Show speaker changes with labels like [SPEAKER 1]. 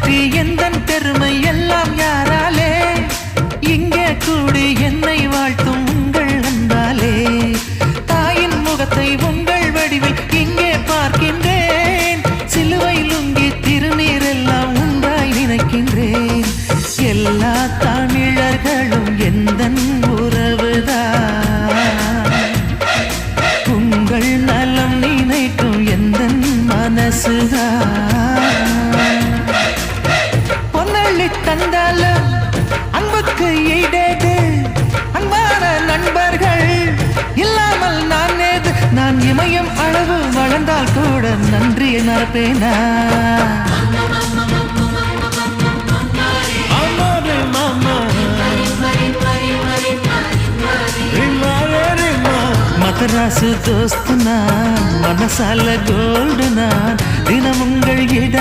[SPEAKER 1] வெற்றி எந்தன் பெருமை எல்லாம் யாராலே இங்கே கூடி என்னை வாழ்த்தும் உங்கள் அன்பாலே தாயின் முகத்தை உங்கள் வடிவில் இங்கே பார்க்கின்றேன் சிலுவை லுங்கி திருநீர் எல்லாம் உண்டாய் நினைக்கின்றேன் எல்லா தமிழர்களும் எந்தன் உறவுதான் உங்கள் நலம் நினைக்கும் எந்தன் மனசுதான் பொன்னள்ளி தந்தாலும் அன்புக்கு ஈடேது அன்பான நண்பர்கள் இல்லாமல் நான் ஏது நான் இமயம் அளவு வளர்ந்தால் கூட நன்றியை மறப்பேனா மதராசு தோஸ்து நான் மனசால கோல்டு நான் தினம் உங்கள்